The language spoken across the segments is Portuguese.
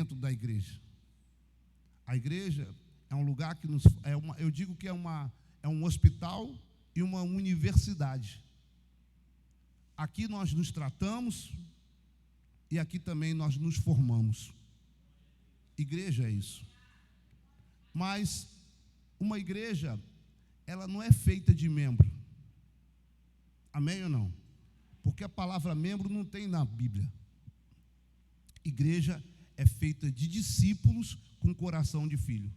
dentro da igreja. A igreja é um lugar que eu digo que é um hospital e uma universidade. Aqui nós nos tratamos e aqui também nós nos formamos. Igreja é isso. Mas uma igreja, ela não é feita de membro. Amém ou não? Porque a palavra membro não tem na Bíblia. Igreja é feita de discípulos com coração de filho.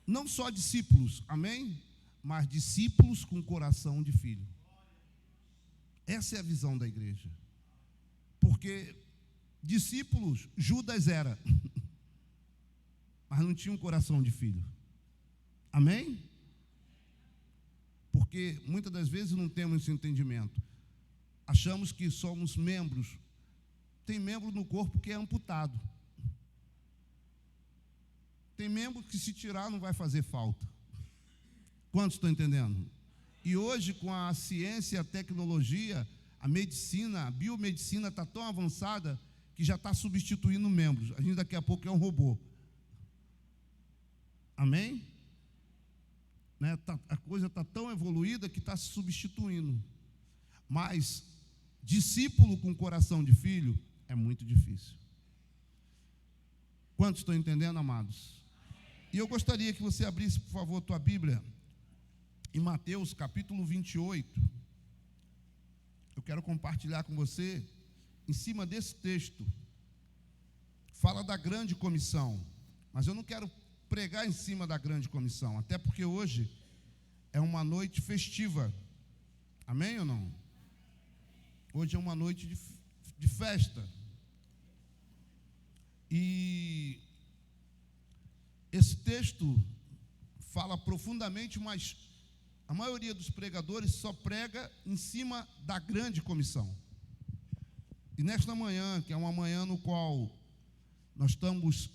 Não só discípulos, amém? Mas discípulos com coração de filho. Essa é a visão da igreja. Porque discípulos, Judas era, mas não tinha um coração de filho. Amém? Porque muitas das vezes não temos esse entendimento. Achamos que somos membros. Tem membro no corpo que é amputado. Tem membro que se tirar não vai fazer falta. Quantos estão entendendo? E hoje, com a ciência, a tecnologia, a medicina, a biomedicina está tão avançada que já está substituindo membros. A gente daqui a pouco é um robô. Amém? Né? A coisa está tão evoluída que está se substituindo. Mas discípulo com coração de filho é muito difícil. Quantos estão entendendo, amados? E eu gostaria que você abrisse, por favor, a tua Bíblia em Mateus capítulo 28. Eu quero compartilhar com você, em cima desse texto, fala da grande comissão, mas eu não quero pregar em cima da grande comissão, até porque hoje é uma noite festiva, amém ou não? Hoje é uma noite de festa, e esse texto fala profundamente, mas a maioria dos pregadores só prega em cima da grande comissão. E nesta manhã, que é uma manhã no qual nós estamos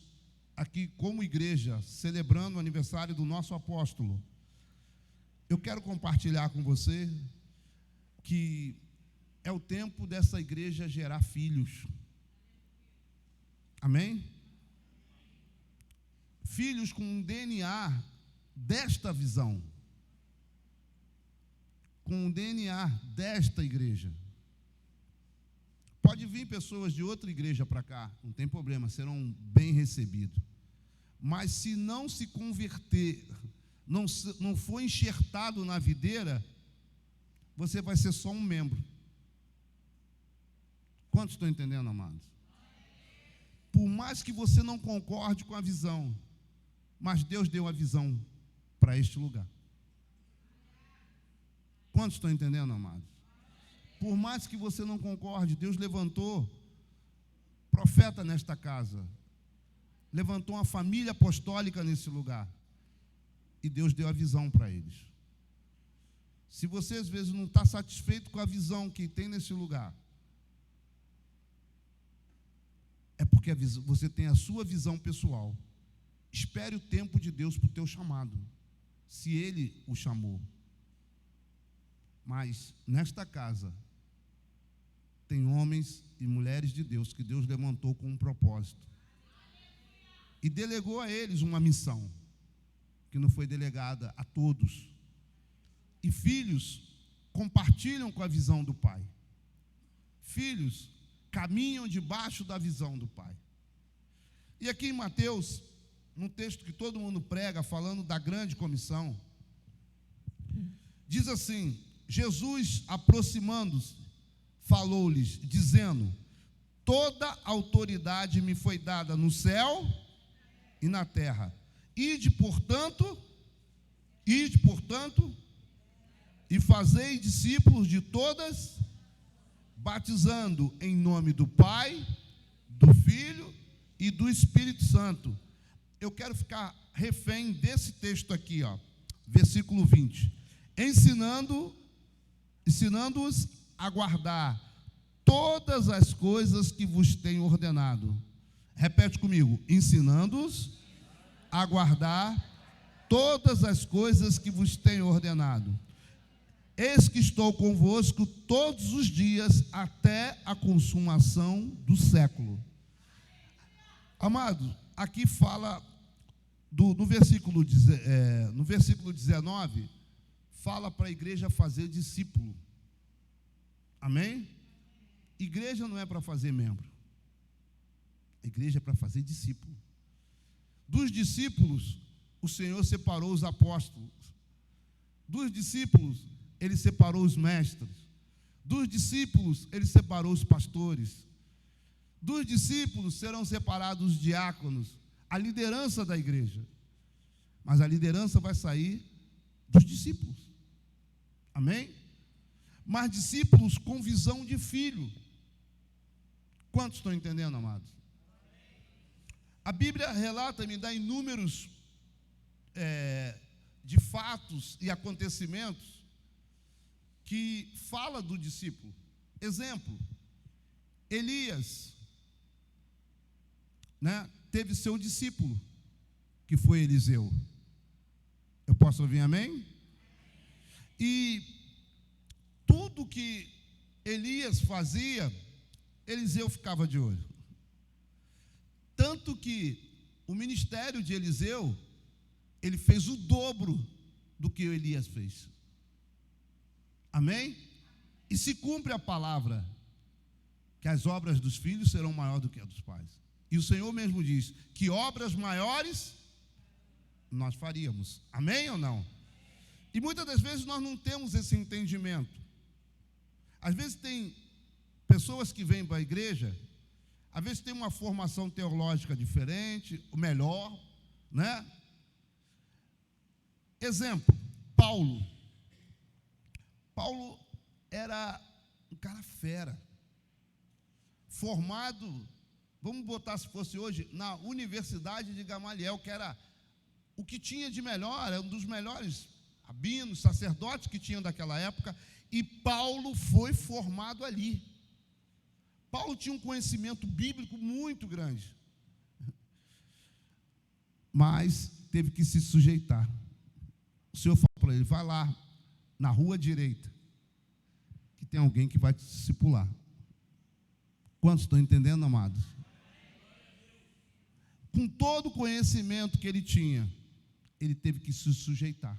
aqui como igreja, celebrando o aniversário do nosso apóstolo, eu quero compartilhar com você que é o tempo dessa igreja gerar filhos. Amém? Filhos com um DNA desta visão, com o DNA desta igreja. Pode vir pessoas de outra igreja para cá, não tem problema, serão bem recebidos. Mas se não se converter, não for enxertado na videira, você vai ser só um membro. Quantos estão entendendo, amados? Por mais que você não concorde com a visão, mas Deus deu a visão para este lugar. Quantos estão entendendo, amados? Por mais que você não concorde, Deus levantou profeta nesta casa, levantou uma família apostólica nesse lugar, e Deus deu a visão para eles. Se você às vezes não está satisfeito com a visão que tem nesse lugar, é porque você tem a sua visão pessoal. Espere o tempo de Deus para o teu chamado, se Ele o chamou. Mas nesta casa tem homens e mulheres de Deus que Deus levantou com um propósito e delegou a eles uma missão que não foi delegada a todos. E filhos compartilham com a visão do Pai. Filhos caminham debaixo da visão do Pai. E aqui em Mateus, num texto que todo mundo prega, falando da grande comissão, diz assim: Jesus, aproximando-se, falou-lhes, dizendo: toda autoridade me foi dada no céu e na terra. Ide, portanto, e fazei discípulos de todas, batizando em nome do Pai, do Filho e do Espírito Santo. Eu quero ficar refém desse texto aqui, versículo 20. Ensinando-os a guardar todas as coisas que vos tenho ordenado. Repete comigo: ensinando-os a guardar todas as coisas que vos tenho ordenado. Eis que estou convosco todos os dias até a consumação do século. Amado, aqui fala, no versículo 19, fala para a igreja fazer discípulo. Amém? Igreja não é para fazer membro. A igreja é para fazer discípulo. Dos discípulos, o Senhor separou os apóstolos. Dos discípulos, Ele separou os mestres. Dos discípulos, Ele separou os pastores. Dos discípulos serão separados os diáconos, a liderança da igreja. Mas a liderança vai sair dos discípulos. Amém? Mas discípulos com visão de filho. Quantos estão entendendo, amados? A Bíblia relata, me dá inúmeros de fatos e acontecimentos que fala do discípulo. Exemplo, Elias, teve seu discípulo, que foi Eliseu. Eu posso ouvir amém? E tudo que Elias fazia, Eliseu ficava de olho. Tanto que o ministério de Eliseu, ele fez o dobro do que Elias fez. Amém? E se cumpre a palavra, que as obras dos filhos serão maiores do que as dos pais. E o Senhor mesmo diz que obras maiores nós faríamos. Amém ou não? E muitas das vezes nós não temos esse entendimento. Às vezes tem pessoas que vêm para a igreja, às vezes tem uma formação teológica diferente, melhor, né? Exemplo, Paulo. Paulo era um cara fera, formado, vamos botar se fosse hoje, na Universidade de Gamaliel, que era o que tinha de melhor, era um dos melhores rabinos, sacerdotes que tinham daquela época, e Paulo foi formado ali. Paulo tinha um conhecimento bíblico muito grande, mas teve que se sujeitar. O Senhor falou para ele, vai lá, na rua direita, que tem alguém que vai te discipular. Quantos estão entendendo, amados? Com todo o conhecimento que ele tinha, ele teve que se sujeitar.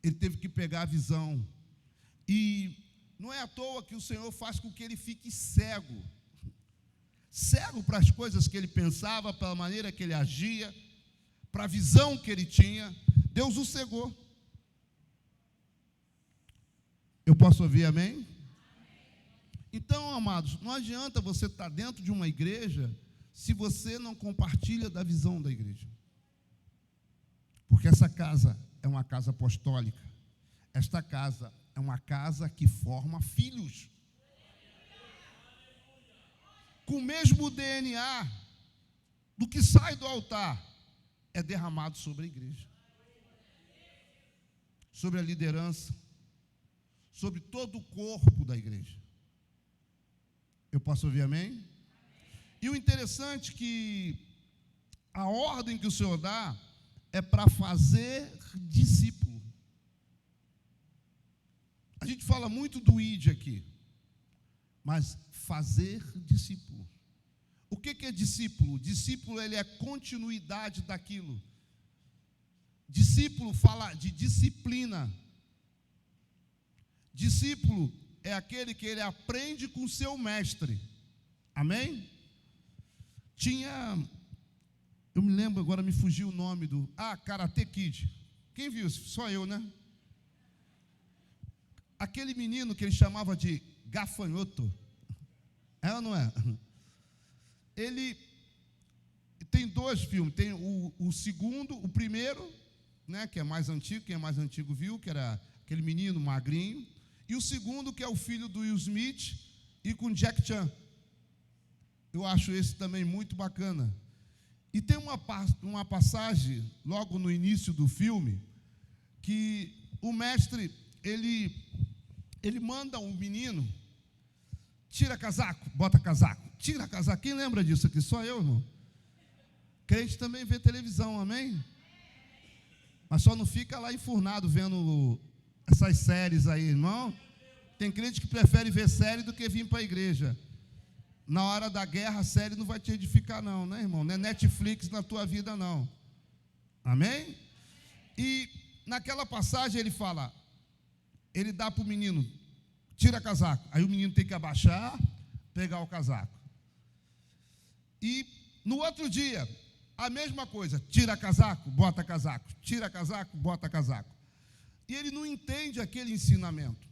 Ele teve que pegar a visão. E não é à toa que o Senhor faz com que ele fique cego. Cego para as coisas que ele pensava, para a maneira que ele agia, para a visão que ele tinha. Deus o cegou. Eu posso ouvir amém? Então, amados, não adianta você estar dentro de uma igreja se você não compartilha da visão da igreja. Porque essa casa é uma casa apostólica. Esta casa é uma casa que forma filhos. Com o mesmo DNA do que sai do altar, é derramado sobre a igreja. Sobre a liderança, sobre todo o corpo da igreja. Eu posso ouvir amém? E o interessante é que a ordem que o Senhor dá é para fazer discípulo. A gente fala muito do ID aqui, mas fazer discípulo. O que é discípulo? Discípulo, ele é continuidade daquilo. Discípulo fala de disciplina. Discípulo é aquele que ele aprende com seu mestre. Amém? Eu me lembro, agora me fugiu o nome Karate Kid. Quem viu? Só eu, né? Aquele menino que ele chamava de gafanhoto. É ou não é? Ele tem 2 filmes. Tem o segundo, o primeiro, né, que é mais antigo, quem é mais antigo viu, que era aquele menino magrinho. E o segundo, que é o filho do Will Smith e com Jack Chan. Eu acho esse também muito bacana. E tem uma passagem, logo no início do filme, que o mestre, ele manda um menino, tira casaco, bota casaco, tira casaco. Quem lembra disso aqui? Só eu, irmão. Crente também vê televisão, amém? Mas só não fica lá enfurnado vendo essas séries aí, irmão. Tem crente que prefere ver série do que vir para a igreja. Na hora da guerra, a série não vai te edificar, não, né, irmão? Não é Netflix na tua vida, não. Amém? E naquela passagem ele fala, ele dá para o menino, tira casaco. Aí o menino tem que abaixar, pegar o casaco. E no outro dia, a mesma coisa, tira casaco, bota casaco, tira casaco, bota casaco. E ele não entende aquele ensinamento.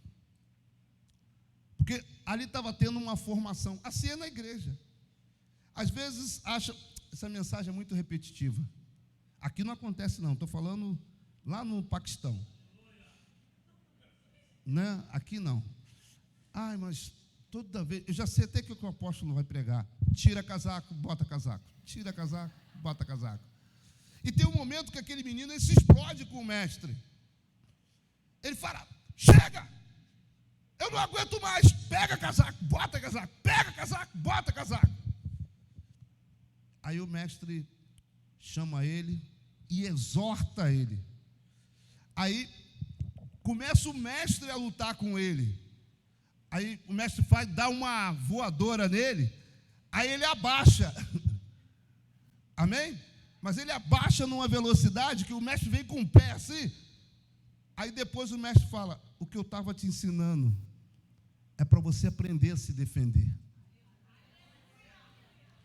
Porque ali estava tendo uma formação. Assim é na igreja. Às vezes acha, essa mensagem é muito repetitiva. Aqui não acontece não, estou falando lá no Paquistão. Né? Aqui não. Ai, mas toda vez, eu já sei até que o apóstolo vai pregar. Tira casaco, bota casaco. Tira casaco, bota casaco. E tem um momento que aquele menino ele se explode com o mestre. Ele fala, chega! Eu não aguento mais, pega casaco, bota casaco, pega casaco, bota casaco. Aí o mestre chama ele e exorta ele. Aí começa o mestre a lutar com ele. Aí o mestre dá uma voadora nele, aí ele abaixa. Amém? Mas ele abaixa numa velocidade que o mestre vem com o pé assim. Aí depois o mestre fala, o que eu estava te ensinando é para você aprender a se defender.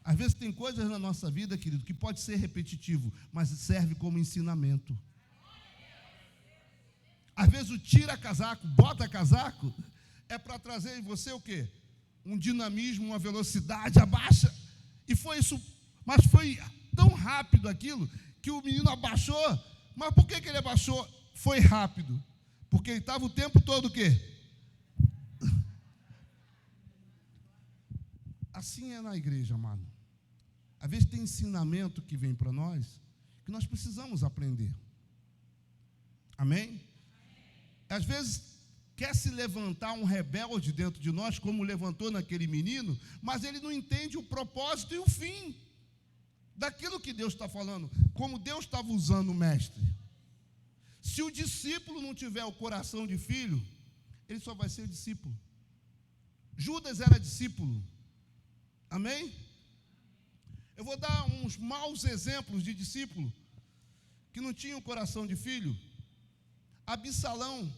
Às vezes tem coisas na nossa vida, querido, que pode ser repetitivo, mas serve como ensinamento. Às vezes o tira casaco, bota casaco, é para trazer em você o quê? Um dinamismo, uma velocidade, abaixa. E foi isso, mas foi tão rápido aquilo, que o menino abaixou. Mas por que ele abaixou? Foi rápido. Porque ele estava o tempo todo o quê? Assim é na igreja, amado. Às vezes tem ensinamento que vem para nós, que nós precisamos aprender. Amém? Às vezes quer se levantar um rebelde dentro de nós, como levantou naquele menino, mas ele não entende o propósito e o fim daquilo que Deus está falando, como Deus estava usando o mestre. Se o discípulo não tiver o coração de filho, ele só vai ser discípulo. Judas era discípulo. Amém? Eu vou dar uns maus exemplos de discípulo que não tinham coração de filho. Absalão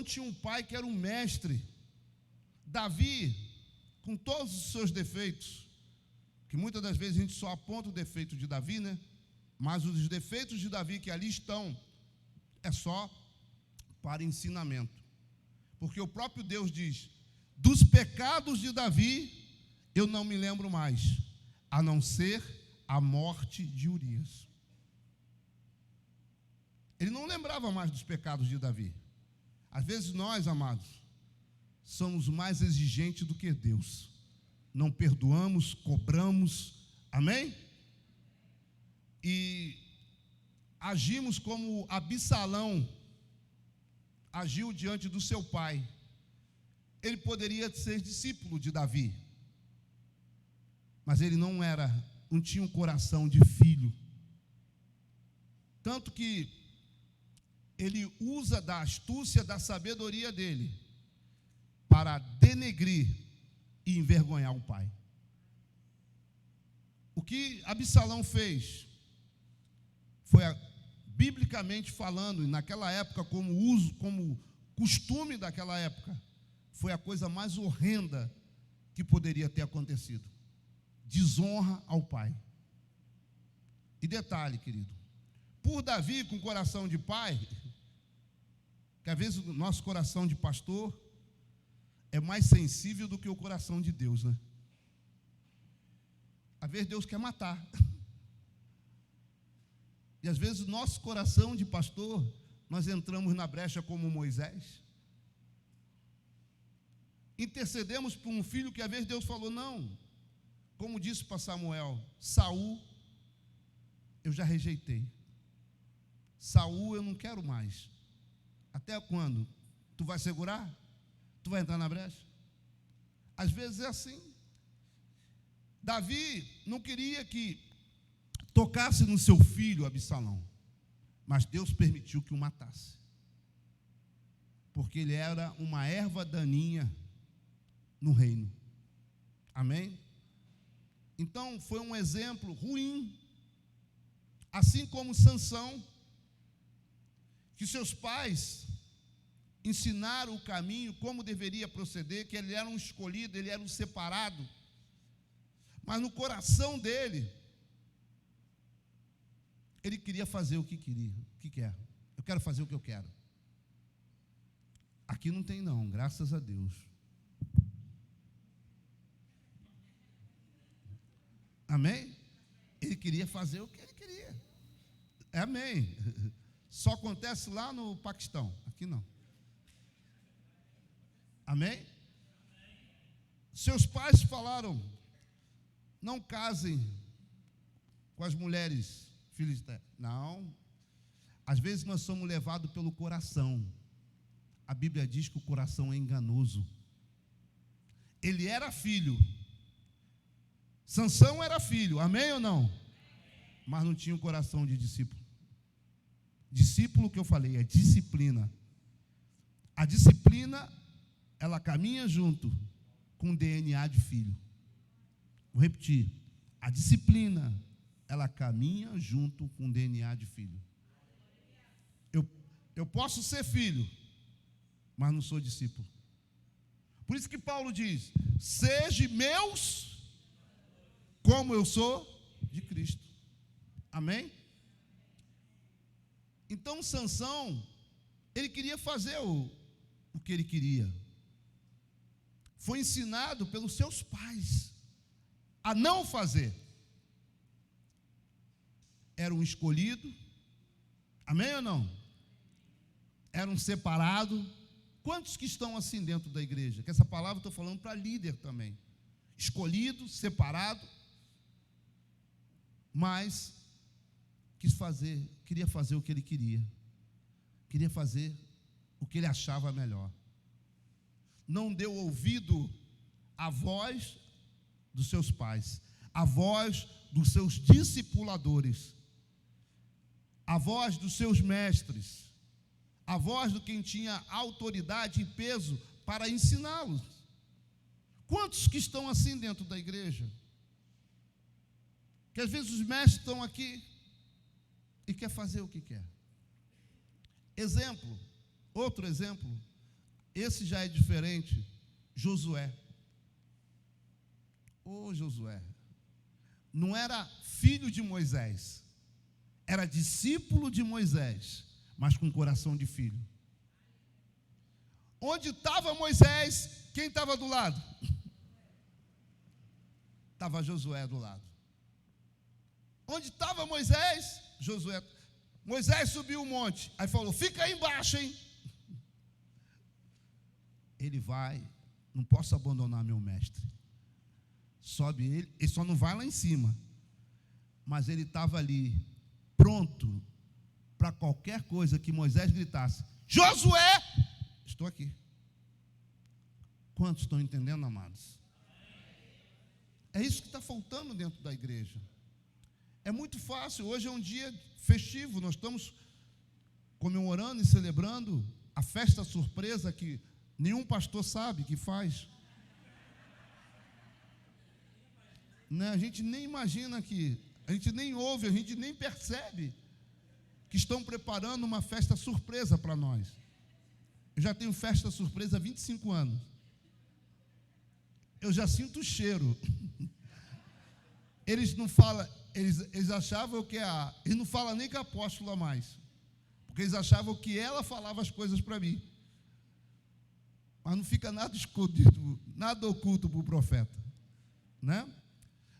tinha um pai que era um mestre. Davi, com todos os seus defeitos, que muitas das vezes a gente só aponta o defeito de Davi, né? Mas os defeitos de Davi que ali estão, é só para ensinamento. Porque o próprio Deus diz, dos pecados de Davi, eu não me lembro mais, a não ser a morte de Urias. Ele não lembrava mais dos pecados de Davi. Às vezes nós, amados, somos mais exigentes do que Deus. Não perdoamos, cobramos, amém? E agimos como Absalão agiu diante do seu pai. Ele poderia ser discípulo de Davi, mas ele não tinha um coração de filho. Tanto que ele usa da astúcia, da sabedoria dele, para denegrir e envergonhar o pai. O que Absalão fez foi, biblicamente falando, e naquela época como costume daquela época, foi a coisa mais horrenda que poderia ter acontecido. Desonra ao pai. E detalhe, querido, por Davi com coração de pai, que às vezes o nosso coração de pastor é mais sensível do que o coração de Deus, né? Às vezes Deus quer matar. E às vezes o nosso coração de pastor, nós entramos na brecha como Moisés. Intercedemos por um filho que às vezes Deus falou, não. Como disse para Samuel, Saul, eu já rejeitei. Saul eu não quero mais. Até quando? Tu vai segurar? Tu vai entrar na brecha? Às vezes é assim. Davi não queria que tocasse no seu filho Absalão, mas Deus permitiu que o matasse, porque ele era uma erva daninha no reino. Amém? Então, foi um exemplo ruim, assim como Sansão, que seus pais ensinaram o caminho, como deveria proceder, que ele era um escolhido, ele era um separado, mas no coração dele, ele queria fazer o que queria, o que quer. Eu quero fazer o que eu quero. Aqui não tem não, graças a Deus. Amém? Ele queria fazer o que ele queria. Amém. Só acontece lá no Paquistão, aqui não. Amém? Seus pais falaram, não casem com as mulheres filisteias. Não. Às vezes nós somos levados pelo coração. A Bíblia diz que o coração é enganoso. Ele era filho. Sansão era filho, amém ou não? Mas não tinha o coração de discípulo. Discípulo que eu falei, é disciplina. A disciplina, ela caminha junto com o DNA de filho. Vou repetir. A disciplina, ela caminha junto com o DNA de filho. Eu posso ser filho, mas não sou discípulo. Por isso que Paulo diz, sejam meus como eu sou de Cristo. Amém? Então Sansão, ele queria fazer o que ele queria. Foi ensinado pelos seus pais a não fazer. Era um escolhido. Amém ou não? Era um separado. Quantos que estão assim dentro da igreja? Que essa palavra eu estou falando para líder também. Escolhido, separado, mas queria fazer o que ele queria. Queria fazer o que ele achava melhor. Não deu ouvido à voz dos seus pais, à voz dos seus discipuladores, à voz dos seus mestres, à voz de quem tinha autoridade e peso para ensiná-los. Quantos que estão assim dentro da igreja? Que às vezes os mestres estão aqui e quer fazer o que quer. Exemplo, outro exemplo, esse já é diferente, Josué. Josué, não era filho de Moisés, era discípulo de Moisés, mas com coração de filho. Onde estava Moisés, quem estava do lado? Estava Josué do lado. Onde estava Moisés? Josué. Moisés subiu o monte, aí falou, fica aí embaixo, hein? Ele vai, não posso abandonar meu mestre. Sobe ele só não vai lá em cima. Mas ele estava ali, pronto, para qualquer coisa que Moisés gritasse, Josué, estou aqui. Quantos estão entendendo, amados? É isso que está faltando dentro da igreja. É muito fácil, hoje é um dia festivo, nós estamos comemorando e celebrando a festa surpresa que nenhum pastor sabe que faz. Né? A gente nem imagina que, a gente nem ouve, a gente nem percebe que estão preparando uma festa surpresa para nós. Eu já tenho festa surpresa há 25 anos. Eu já sinto o cheiro. Eles não falam, eles achavam que eles não falam nem com a apóstola mais, porque eles achavam que ela falava as coisas para mim. Mas não fica nada escondido, nada oculto para o profeta, né?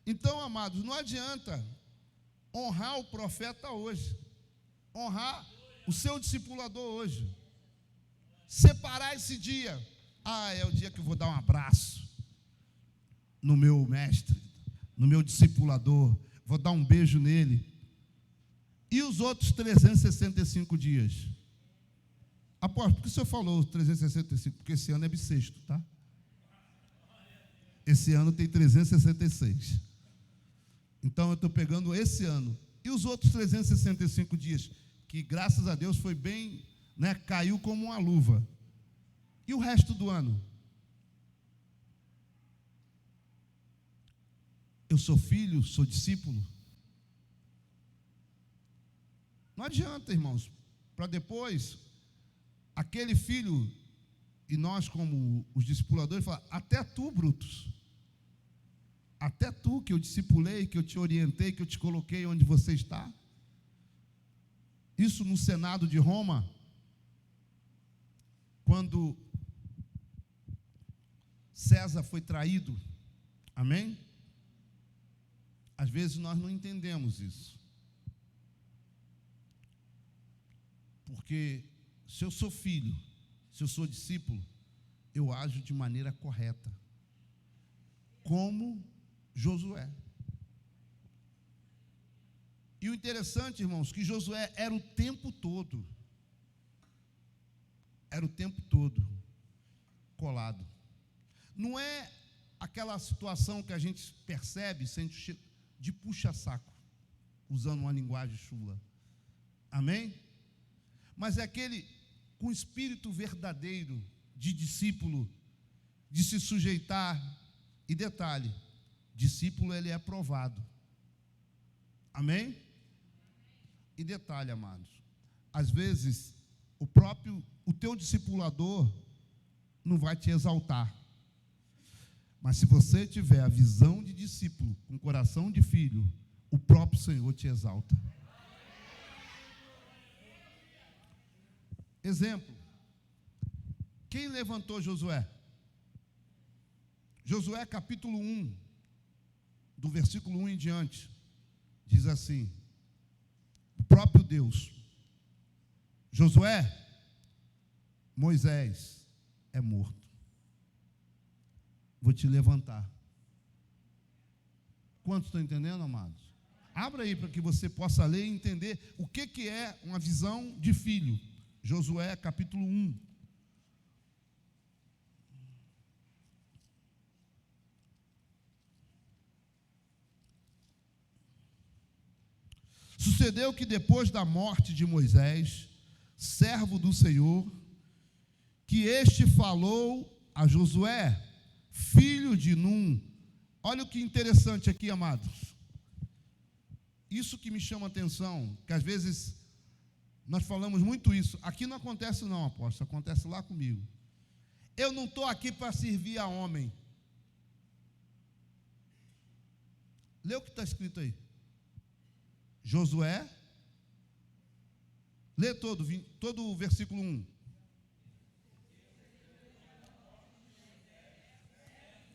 Então, amados, não adianta honrar o profeta hoje, honrar o seu discipulador hoje, separar esse dia. É o dia que eu vou dar um abraço no meu mestre, no meu discipulador, vou dar um beijo nele. E os outros 365 dias? Apóstolo, por que o senhor falou 365? Porque esse ano é bissexto, tá? Esse ano tem 366. Então eu estou pegando esse ano. E os outros 365 dias? Que graças a Deus foi bem, né, caiu como uma luva. E o resto do ano? eu sou filho, sou discípulo. Não adianta, irmãos, para depois, aquele filho, e nós como os discipuladores, falar, até tu, Brutus, até tu que eu discipulei, que eu te orientei, que eu te coloquei onde você está. Isso no Senado de Roma, quando César foi traído, amém? Às vezes nós não entendemos isso. Porque se eu sou filho, se eu sou discípulo, eu ajo de maneira correta. Como Josué. E o interessante, irmãos, que Josué era o tempo todo colado. Não é aquela situação que a gente percebe, sente de puxa-saco, usando uma linguagem chula. Amém? Mas é aquele com espírito verdadeiro de discípulo, de se sujeitar. E detalhe, discípulo ele é aprovado. Amém? E detalhe, amados, às vezes o teu discipulador não vai te exaltar. Mas se você tiver a visão de discípulo, com coração de filho, o próprio Senhor te exalta. Exemplo. Quem levantou Josué? Josué capítulo 1, do versículo 1 em diante, diz assim, o próprio Deus, Josué, Moisés é morto. Vou te levantar. Quantos estão entendendo, amados? Abra aí para que você possa ler e entender o que é uma visão de filho. Josué capítulo 1. Sucedeu que depois da morte de Moisés, servo do Senhor, que este falou a Josué, filho de Num. Olha o que interessante aqui, amados. Isso que me chama a atenção, que às vezes nós falamos muito isso. Aqui não acontece não, apóstolo, acontece lá comigo. Eu não estou aqui para servir a homem. Lê o que está escrito aí. Josué, lê todo o versículo 1.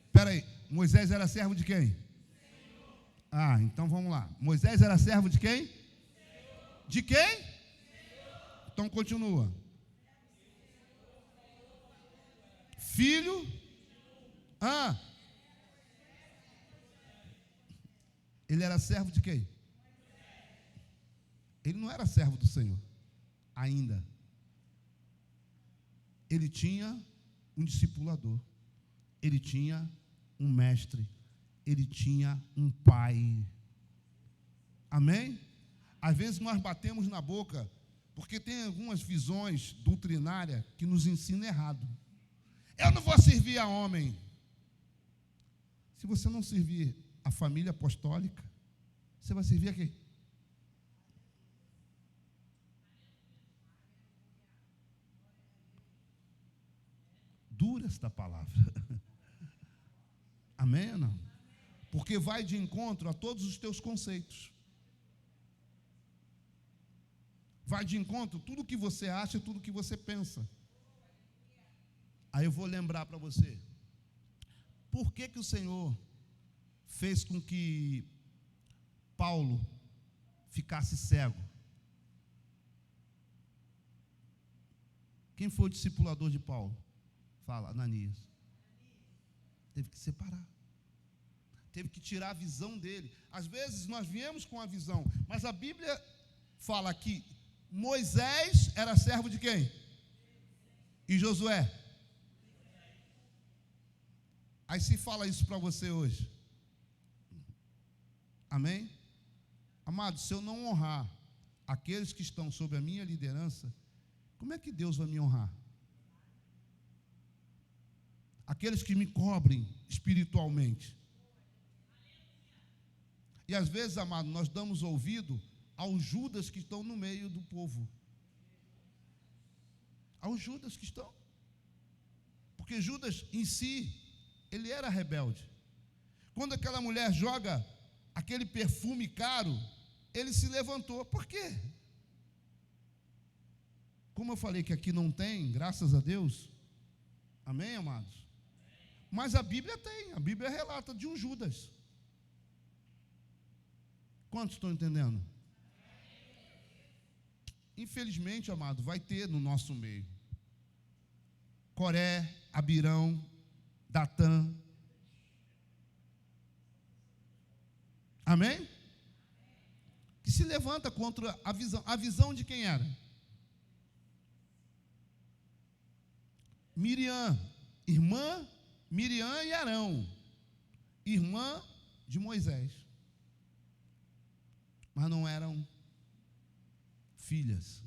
Espera aí, Moisés era servo de quem? Ah, então vamos lá. Moisés era servo de quem? De quem? Então continua. Filho. Ele era servo de quem? Ele não era servo do Senhor ainda. Ele tinha um discipulador. Ele tinha um mestre. Ele tinha um pai. Amém? Às vezes nós batemos na boca, porque tem algumas visões doutrinárias que nos ensinam errado. Eu não vou servir a homem. Se você não servir a família apostólica, você vai servir a quem? Dura esta palavra. Amém ou não? Porque vai de encontro a todos os teus conceitos. Vai de encontro tudo que você acha e tudo que você pensa. Aí eu vou lembrar para você. Por que o Senhor fez com que Paulo ficasse cego? Quem foi o discipulador de Paulo? Fala, Ananias. Teve que separar. Teve que tirar a visão dele. Às vezes nós viemos com a visão, mas a Bíblia fala que Moisés era servo de quem? E Josué? Aí se fala isso para você hoje. Amém? Amado, se eu não honrar aqueles que estão sob a minha liderança, como é que Deus vai me honrar? Aqueles que me cobrem espiritualmente. E às vezes, amado, nós damos ouvido aos Judas que estão no meio do povo. Aos Judas que estão. Porque Judas em si, ele era rebelde. Quando aquela mulher joga aquele perfume caro, ele se levantou. Por quê? Como eu falei que aqui não tem, graças a Deus. Amém, amados? Mas a Bíblia tem. A Bíblia relata de um Judas. Quantos estão entendendo? Infelizmente, amado, vai ter no nosso meio Coré, Abirão, Datã. Amém? Que se levanta contra a visão. A visão de quem era? Miriam, irmã Miriam e Arão, irmã de Moisés. Mas não eram filhas.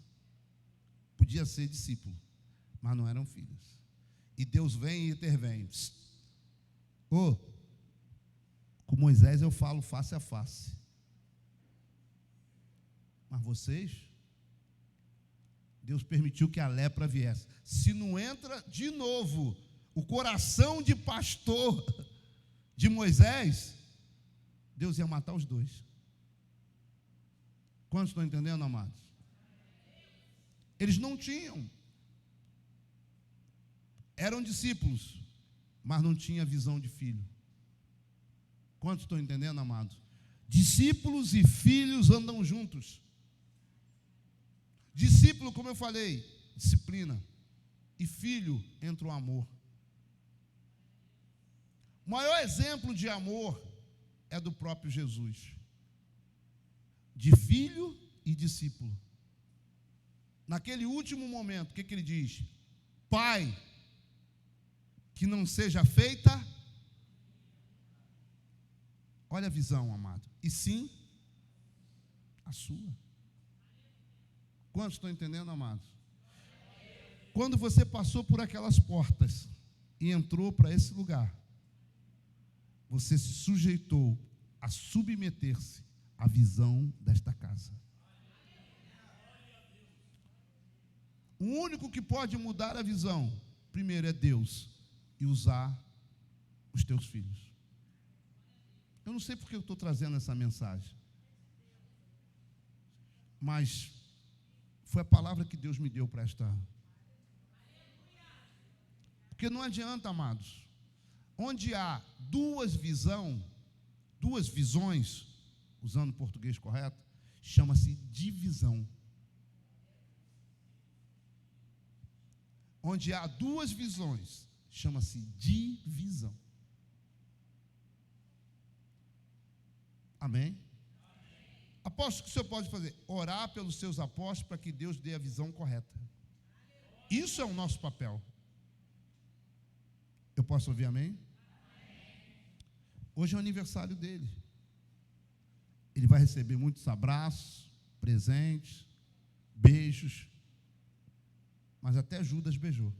Podia ser discípulo, mas não eram filhas. E Deus vem e intervém. Com Moisés eu falo face a face. Mas vocês, Deus permitiu que a lepra viesse. Se não entra de novo o coração de pastor de Moisés, Deus ia matar os dois. Quantos estão entendendo, amados? Eles não tinham. Eram discípulos, mas não tinha visão de filho. Quantos estão entendendo, amados? Discípulos e filhos andam juntos. Discípulo, como eu falei, disciplina. E filho, entra o amor. O maior exemplo de amor é do próprio Jesus. De filho e discípulo. Naquele último momento, o que ele diz? Pai, que não seja feita, olha a visão, amado, e sim a sua. Quantos estão entendendo, amados? Quando você passou por aquelas portas e entrou para esse lugar, você se sujeitou a submeter-se à visão desta casa. O único que pode mudar a visão, primeiro é Deus, e usar os teus filhos. Eu não sei porque eu estou trazendo essa mensagem, mas foi a palavra que Deus me deu para esta. Porque não adianta, amados, onde há duas visões, usando o português correto, chama-se divisão. Onde há duas visões, chama-se divisão. Amém? Apóstolo, o que o senhor pode fazer? Orar pelos seus apóstolos para que Deus dê a visão correta. Isso é o nosso papel. Eu posso ouvir amém? Hoje é o aniversário dele. Ele vai receber muitos abraços, presentes, beijos. Mas até Judas beijou.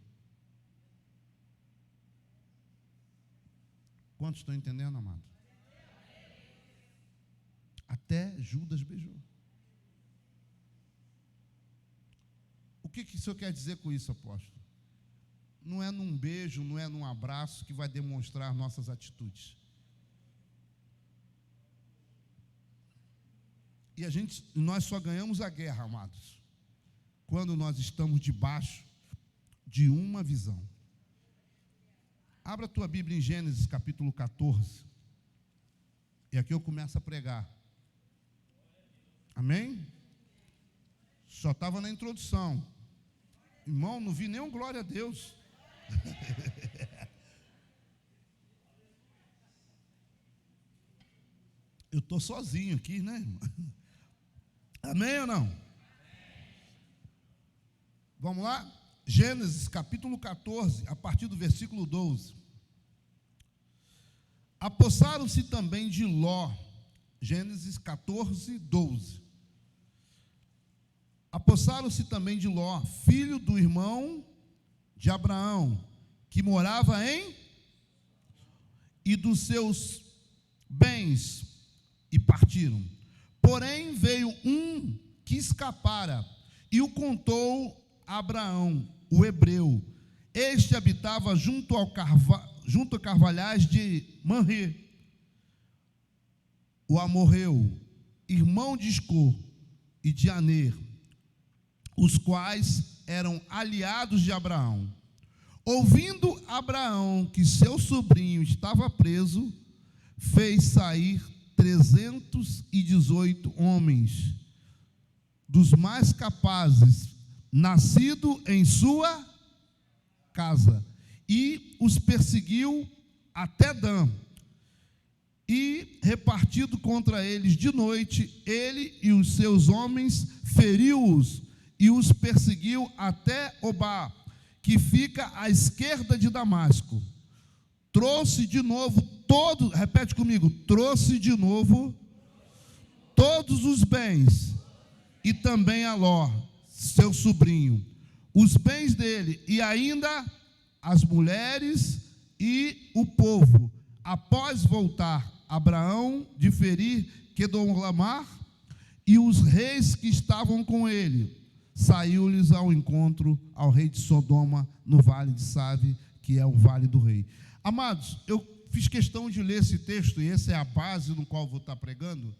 Quantos estão entendendo, amado? Até Judas beijou. O que o senhor quer dizer com isso, apóstolo? Não é num beijo, não é num abraço que vai demonstrar nossas atitudes. E nós só ganhamos a guerra, amados, quando nós estamos debaixo de uma visão. Abra a tua Bíblia em Gênesis capítulo 14. E aqui eu começo a pregar. Amém? Só estava na introdução. Irmão, não vi nenhum glória a Deus. Eu estou sozinho aqui, né, irmão? Amém ou não? Vamos lá? Gênesis capítulo 14, a partir do versículo 12. Apossaram-se também de Ló. Gênesis 14, 12. Apossaram-se também de Ló, filho do irmão de Abraão, que morava e dos seus bens, e partiram. Porém, veio um que escapara e o contou a Abraão, o hebreu. Este habitava junto a carvalhais de Manrê, o amorreu, irmão de Escor e de Aner, os quais eram aliados de Abraão. Ouvindo Abraão que seu sobrinho estava preso, fez sair 318 homens, dos mais capazes, nascido em sua casa, e os perseguiu até Dan. E, repartido contra eles de noite, ele e os seus homens feriu-os e os perseguiu até Obá, que fica à esquerda de Damasco. Trouxe de novo repete comigo, trouxe de novo todos os bens, e também a Ló, seu sobrinho, os bens dele, e ainda as mulheres e o povo. Após voltar Abraão de ferir Quedorlaomer e os reis que estavam com ele, saiu-lhes ao encontro ao rei de Sodoma no vale de Save, que é o vale do rei. Amados, eu fiz questão de ler esse texto, e essa é a base no qual vou estar pregando,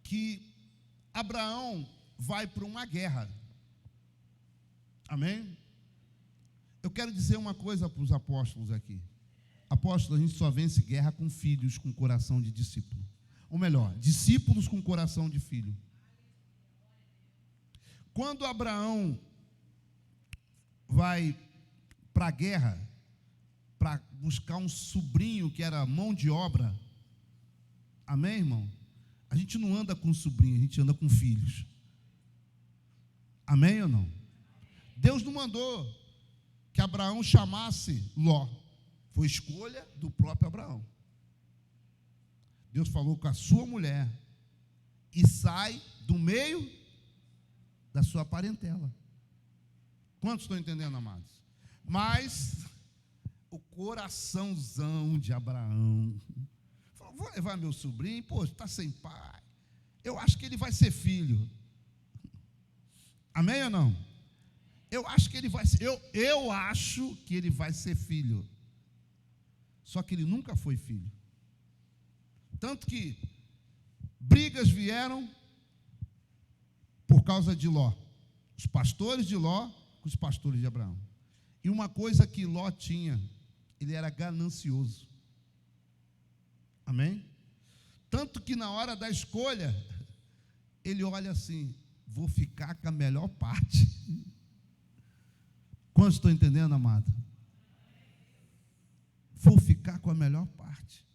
que Abraão vai para uma guerra. Amém? Eu quero dizer uma coisa para os apóstolos aqui. Apóstolos, a gente só vence guerra com filhos com coração de discípulo. Ou melhor, discípulos com coração de filho. Quando Abraão vai para a guerra, para buscar um sobrinho que era mão de obra, amém, irmão? A gente não anda com sobrinho, a gente anda com filhos. Amém ou não? Deus não mandou que Abraão chamasse Ló. Foi escolha do próprio Abraão. Deus falou com a sua mulher e sai do meio da sua parentela. Quantos estão entendendo, amados? Mas o coraçãozão de Abraão falou: vou levar meu sobrinho, pô, está sem pai, eu acho que ele vai ser filho. Amém ou não? Eu acho que ele vai ser, eu acho que ele vai ser filho. Só que ele nunca foi filho. Tanto que brigas vieram por causa de Ló. Os pastores de Ló com os pastores de Abraão. E uma coisa que Ló tinha, ele era ganancioso. Amém? Tanto que na hora da escolha, ele olha assim: vou ficar com a melhor parte. Quantos estão entendendo, amado? Vou ficar com a melhor parte.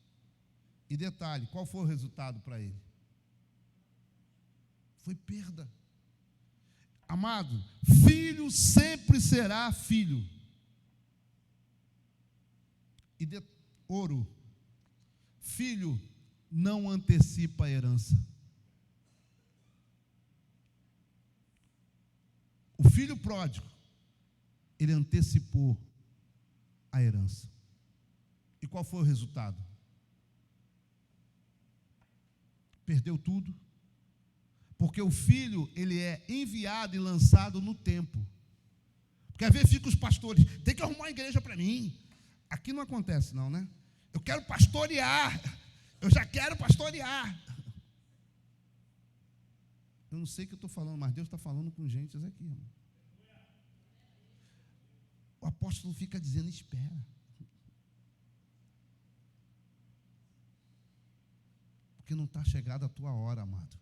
E detalhe, qual foi o resultado para ele? Foi perda. Amado, filho sempre será filho. E de ouro, filho não antecipa a herança. O filho pródigo, ele antecipou a herança. E qual foi o resultado? Perdeu tudo. Porque o filho, ele é enviado e lançado no tempo. Porque às vezes ficam os pastores: tem que arrumar uma igreja para mim. Aqui não acontece não, né? Eu quero pastorear. Eu já quero pastorear. Eu não sei o que eu estou falando, mas Deus está falando com gente aqui, irmão. O apóstolo fica dizendo: espera. Porque não está chegada a tua hora, amado.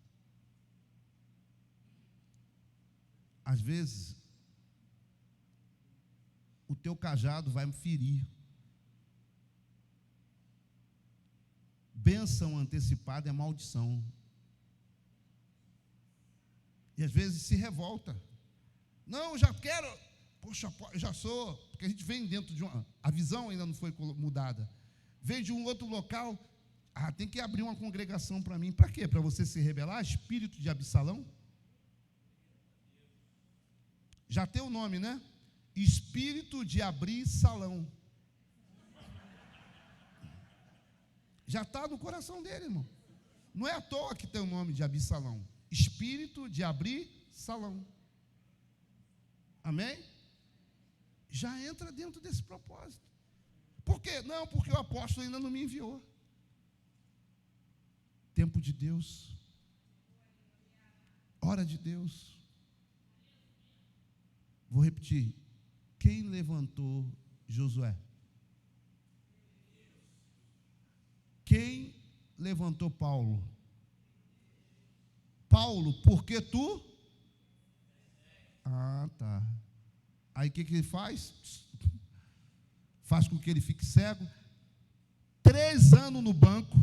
Às vezes, o teu cajado vai me ferir. Bênção antecipada é maldição. E às vezes se revolta. Não, eu já quero. Poxa, eu já sou. Porque a gente vem dentro de uma. A visão ainda não foi mudada. Vem de um outro local. Tem que abrir uma congregação para mim. Para quê? Para você se rebelar? Espírito de Absalão? Já tem o nome, né? Espírito de abrir salão. Já está no coração dele, irmão. Não é à toa que tem o nome de Absalão. Espírito de abrir salão. Amém? Já entra dentro desse propósito. Por quê? Não, porque o apóstolo ainda não me enviou. Tempo de Deus. Hora de Deus. Vou repetir. Quem levantou Josué? Quem levantou Paulo? Paulo, porque tu? Ah, tá. Aí o que ele faz? Faz com que ele fique cego. 3 anos no banco.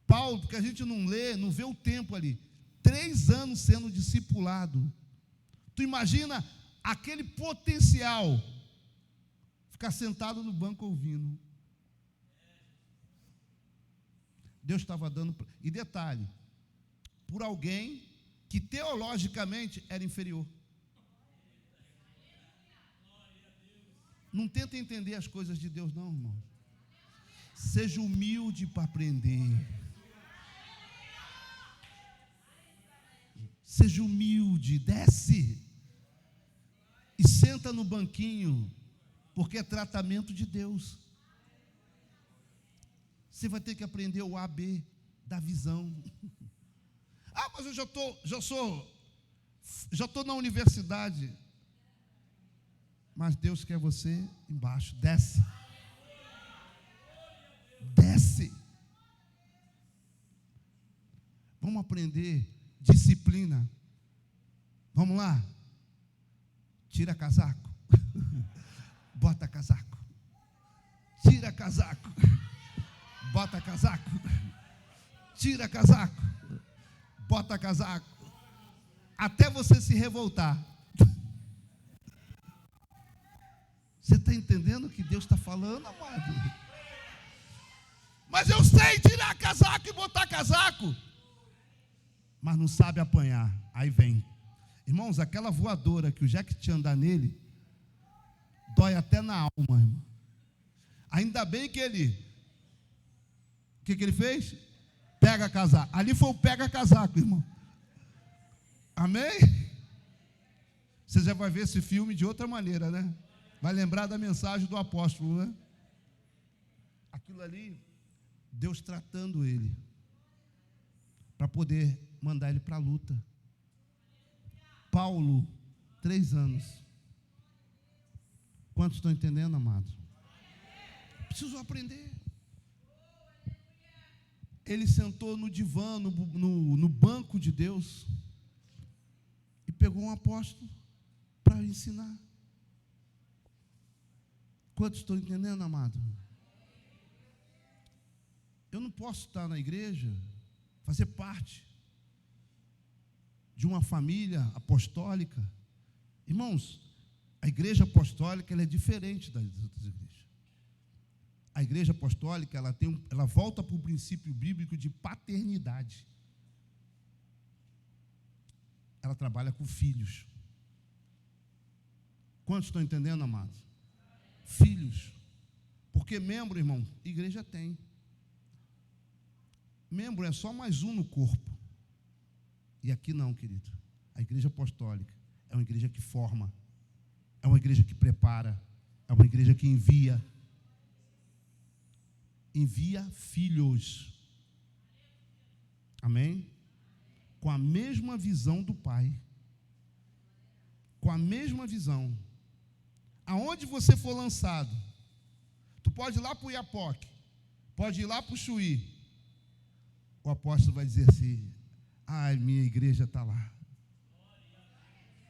Paulo, porque a gente não lê, não vê o tempo ali. 3 anos sendo discipulado. Tu imagina aquele potencial. Ficar sentado no banco ouvindo. Deus estava dando. E detalhe, por alguém que teologicamente era inferior. Não tenta entender as coisas de Deus, não, irmão. Seja humilde para aprender. Seja humilde, desce. E senta no banquinho, porque é tratamento de Deus. Você vai ter que aprender o AB da visão. Ah, mas eu já estou na universidade. Mas Deus quer você embaixo. Desce. Desce. Vamos aprender disciplina. Vamos lá. Tira casaco. Bota casaco. Tira casaco. Bota casaco. Tira casaco. Bota casaco. Até você se revoltar. Você está entendendo o que Deus está falando, amado? Mas eu sei tirar casaco e botar casaco. Mas não sabe apanhar. Aí vem. Irmãos, aquela voadora que o Jack Chan dá nele, dói até na alma, irmão. Ainda bem que ele... O que ele fez? Pega casaco. Ali foi o pega casaco, irmão. Amém? Você já vai ver esse filme de outra maneira, né? Vai lembrar da mensagem do apóstolo, né? Aquilo ali, Deus tratando ele, para poder mandar ele para a luta. Paulo, 3 anos. Quantos estão entendendo, amados? Preciso aprender. Ele sentou no divã, no banco de Deus, e pegou um apóstolo para ensinar. Quantos estão entendendo, amado? Eu não posso estar na igreja, fazer parte de uma família apostólica. Irmãos, a igreja apostólica ela é diferente das outras igrejas. A igreja apostólica ela volta para o princípio bíblico de paternidade. Ela trabalha com filhos. Quantos estão entendendo, amados? Filhos. Porque membro, irmão, igreja tem. Membro é só mais um no corpo. E aqui não, querido. A igreja apostólica é uma igreja que forma, é uma igreja que prepara, é uma igreja que envia. Envia filhos. Amém? Com a mesma visão do Pai. Com a mesma visão. Aonde você for lançado, tu pode ir lá para o Iapoque, pode ir lá para o Chuí. O apóstolo vai dizer assim: ai, minha igreja está lá.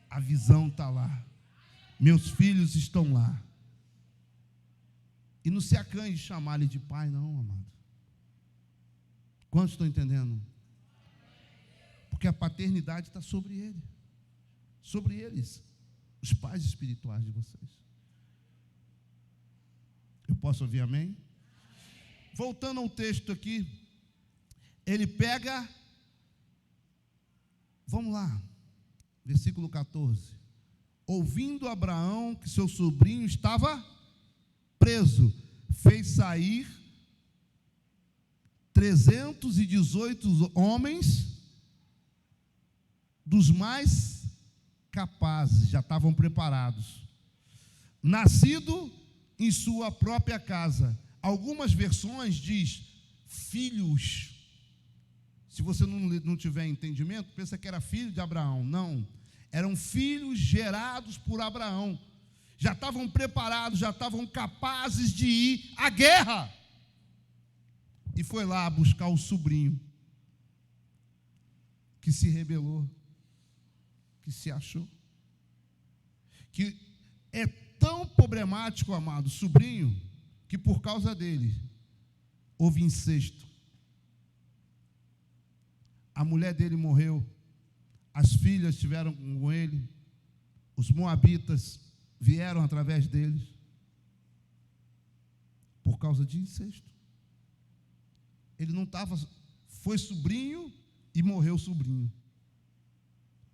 A visão está lá. Meus filhos estão lá. E não se acanhe de chamar ele de pai, não, amado. Quantos estão entendendo? Porque a paternidade está sobre ele. Sobre eles. Os pais espirituais de vocês. Eu posso ouvir amém? Voltando ao texto aqui. Ele pega... Vamos lá. Versículo 14. Ouvindo Abraão que seu sobrinho estava preso, fez sair 318 homens dos mais capazes, já estavam preparados. Nascido em sua própria casa. Algumas versões diz filhos. Se você não tiver entendimento, pensa que era filho de Abraão. Não, eram filhos gerados por Abraão. Já estavam preparados, já estavam capazes de ir à guerra. E foi lá buscar o sobrinho, que se rebelou, que se achou. Que é tão problemático, amado, sobrinho, que por causa dele houve incesto. A mulher dele morreu, as filhas estiveram com ele, os moabitas vieram através deles, por causa de incesto. Ele não estava, foi sobrinho e morreu sobrinho.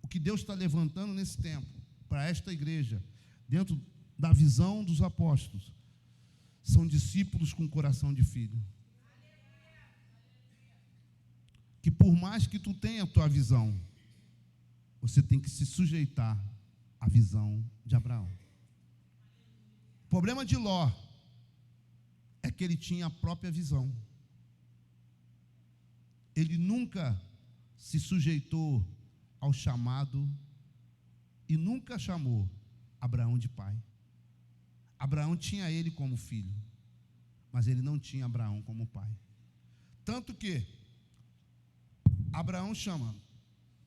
O que Deus está levantando nesse tempo, para esta igreja, dentro da visão dos apóstolos, são discípulos com coração de filho. Que por mais que tu tenha a tua visão, você tem que se sujeitar à visão de Abraão. O problema de Ló é que ele tinha a própria visão. Ele nunca se sujeitou ao chamado e nunca chamou Abraão de pai. Abraão tinha ele como filho, mas ele não tinha Abraão como pai. Tanto que Abraão chama.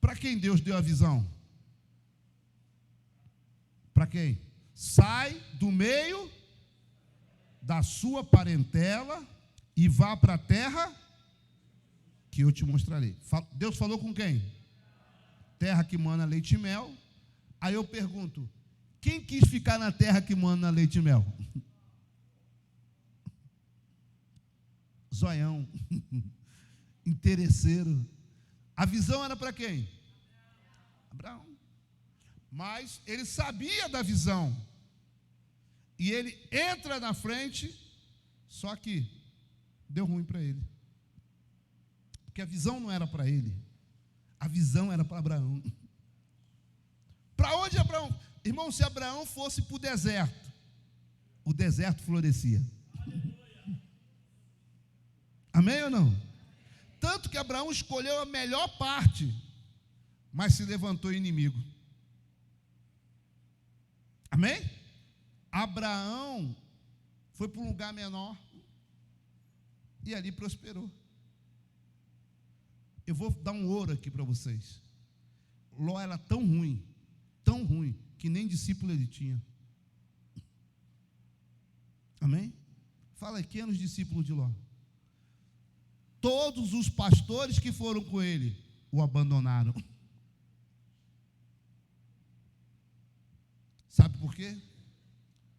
Para quem Deus deu a visão? Para quem? Sai do meio da sua parentela e vá para a terra que eu te mostrarei. Deus falou com quem? Terra que mana leite e mel. Aí eu pergunto, quem quis ficar na terra que mana leite e mel? Zoião. Interesseiro. A visão era para quem? Abraão. Mas ele sabia da visão. E ele entra na frente, só que deu ruim para ele. Porque a visão não era para ele. A visão era para Abraão. Para onde Abraão? Irmão, se Abraão fosse para o deserto florescia. Amém ou não? Tanto que Abraão escolheu a melhor parte, mas se levantou inimigo. Amém? Abraão foi para um lugar menor e ali prosperou. Eu vou dar um ouro aqui para vocês. Ló era tão ruim, que nem discípulo ele tinha. Amém? Fala aí, quem eram os discípulos de Ló? Todos os pastores que foram com ele o abandonaram. Sabe por quê?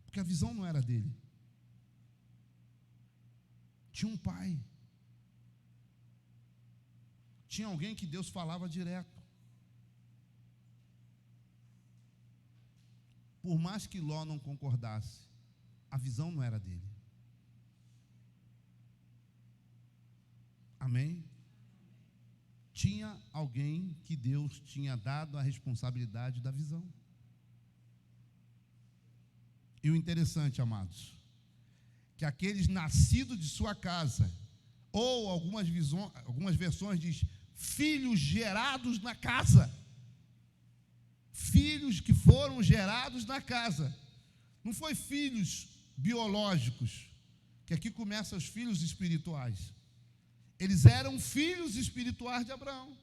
Porque a visão não era dele. Tinha um pai. Tinha alguém que Deus falava direto. Por mais que Ló não concordasse, a visão não era dele. Amém? Tinha alguém que Deus tinha dado a responsabilidade da visão. E o interessante, amados, que aqueles nascidos de sua casa, ou algumas versões diz, filhos gerados na casa. Filhos que foram gerados na casa. Não foi filhos biológicos, que aqui começam os filhos espirituais. Eles eram filhos espirituais de Abraão,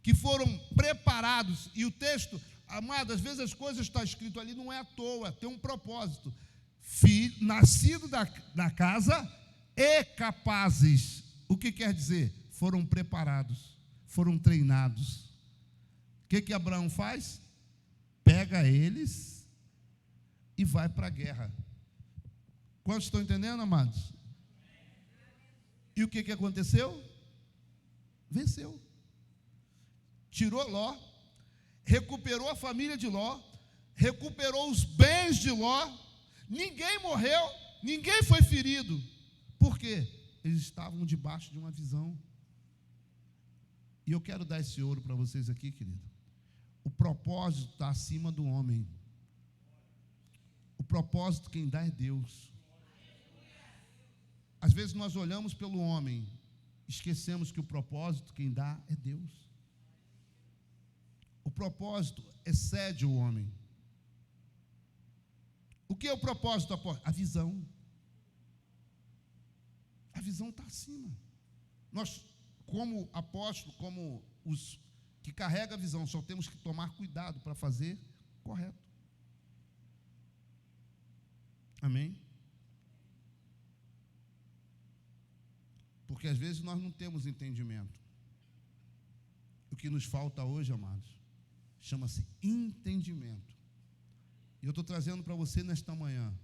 que foram preparados. E o texto, amado, às vezes as coisas estão escritas ali, não é à toa, tem um propósito. Nascido da casa e capazes. O que quer dizer? Foram preparados, foram treinados. O que Abraão faz? Pega eles e vai para a guerra. Quantos estão entendendo, amados? E o que aconteceu? Venceu. Tirou Ló, recuperou a família de Ló, recuperou os bens de Ló, ninguém morreu, ninguém foi ferido. Por quê? eles estavam debaixo de uma visão. E eu quero dar esse ouro para vocês aqui, querido. O propósito está acima do homem. O propósito quem dá é Deus. Às vezes nós olhamos pelo homem, esquecemos que o propósito quem dá é Deus. O propósito excede o homem. O que é o propósito, apóstolo? A visão. A visão está acima. Nós, como apóstolo, como os que carregam a visão, só temos que tomar cuidado para fazer correto. Amém? Porque às vezes nós não temos entendimento. O que nos falta hoje, amados, chama-se entendimento. E eu estou trazendo para você nesta manhã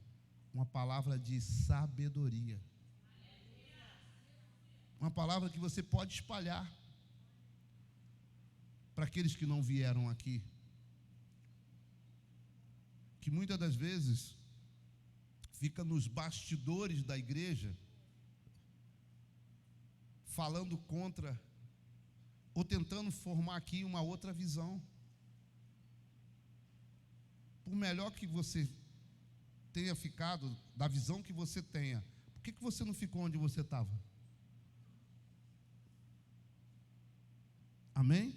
uma palavra de sabedoria. Uma palavra que você pode espalhar para aqueles que não vieram aqui. Que muitas das vezes fica nos bastidores da igreja, falando contra, ou tentando formar aqui uma outra visão. Por melhor que você tenha ficado, da visão que você tenha, por que você não ficou onde você estava? Amém?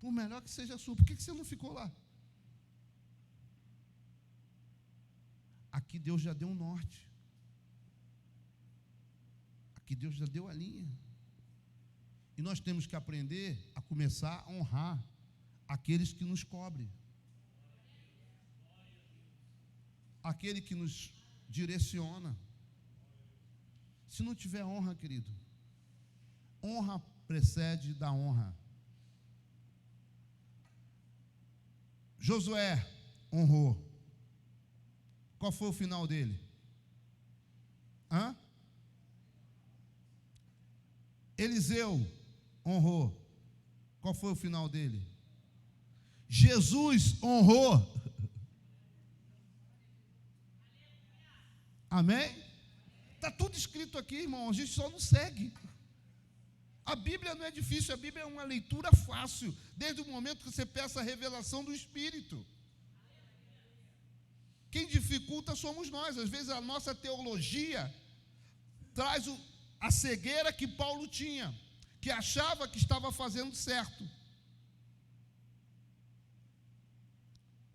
Por melhor que seja a sua, por que você não ficou lá? Aqui Deus já deu um norte. Aqui Deus já deu a linha. E nós temos que aprender a começar a honrar aqueles que nos cobrem. Aquele que nos direciona. Se não tiver honra, querido, honra precede da honra. Josué honrou. Qual foi o final dele? Eliseu honrou. Qual foi o final dele? Jesus honrou. Amém? Está tudo escrito aqui, irmão. A gente só não segue. A Bíblia não é difícil, a Bíblia é uma leitura fácil, desde o momento que você peça a revelação do Espírito. Quem dificulta somos nós. Às vezes a nossa teologia traz a cegueira que Paulo tinha, que achava que estava fazendo certo.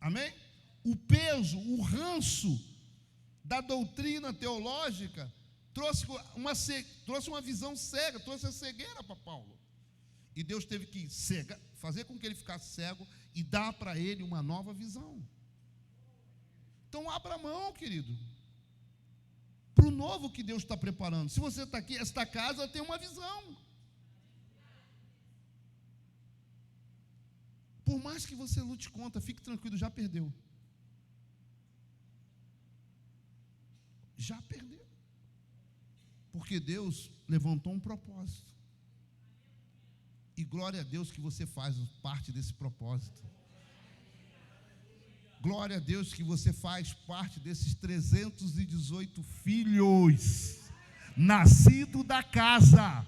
Amém? O peso, o ranço da doutrina teológica trouxe uma visão cega, trouxe a cegueira para Paulo. E Deus teve que fazer com que ele ficasse cego e dar para ele uma nova visão. Então abra mão, querido, para o novo que Deus está preparando. Se você está aqui, esta casa tem uma visão. Por mais que você lute contra, fique tranquilo, já perdeu. Já perdeu. Porque Deus levantou um propósito. E glória a Deus que você faz parte desse propósito. Glória a Deus que você faz parte desses 318 filhos nascidos da casa.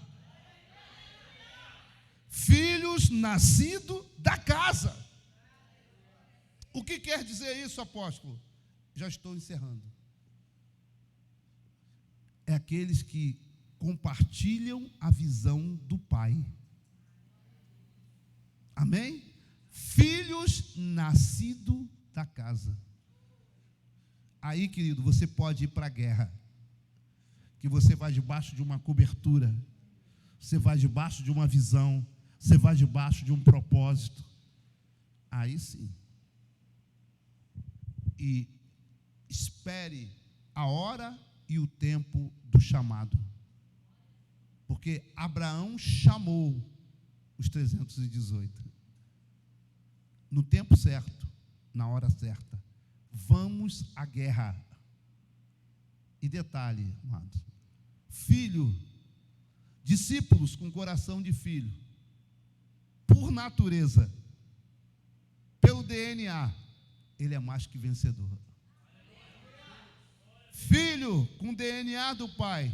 Filhos nascidos da casa. O que quer dizer isso, apóstolo? Já estou encerrando. É aqueles que compartilham a visão do Pai. Amém? Filhos nascidos da casa. Aí, querido, você pode ir para a guerra, que você vai debaixo de uma cobertura, você vai debaixo de uma visão, você vai debaixo de um propósito. Aí sim. E espere a hora e o tempo do chamado. Porque Abraão chamou os 318. No tempo certo, na hora certa. Vamos à guerra. E detalhe, amados. Filho, discípulos com coração de filho, por natureza, pelo DNA, ele é mais que vencedor. Filho com DNA do Pai,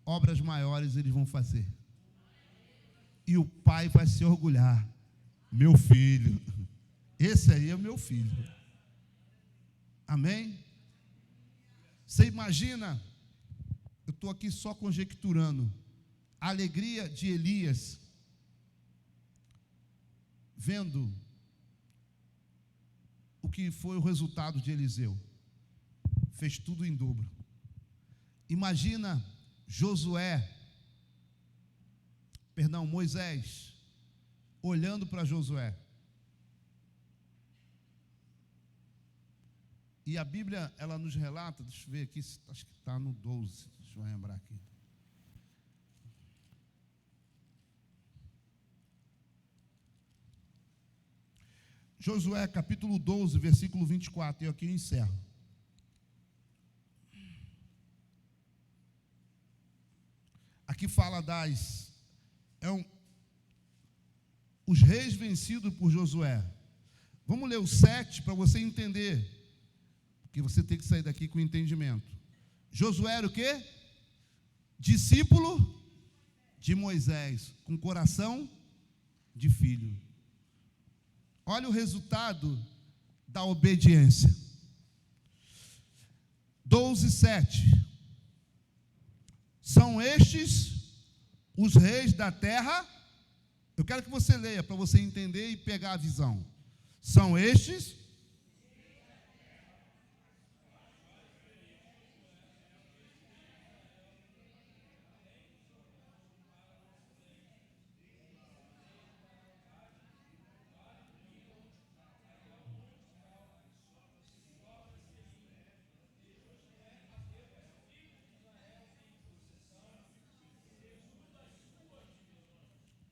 obras maiores eles vão fazer. E o pai vai se orgulhar. Meu filho, esse aí é o meu filho. Amém? Você imagina, eu estou aqui só conjecturando, a alegria de Elias, vendo o que foi o resultado de Eliseu. Fez tudo em dobro. Imagina Moisés, olhando para Josué. E a Bíblia, ela nos relata, deixa eu ver aqui, acho que está no 12, deixa eu lembrar aqui. Josué, capítulo 12, versículo 24, e aqui eu encerro. Aqui fala os reis vencidos por Josué. Vamos ler o 7 para você entender, porque você tem que sair daqui com entendimento. Josué era o quê? Discípulo de Moisés, com coração de filho. Olha o resultado da obediência. 12:7. São estes os reis da terra. Eu quero que você leia para você entender e pegar a visão. São estes.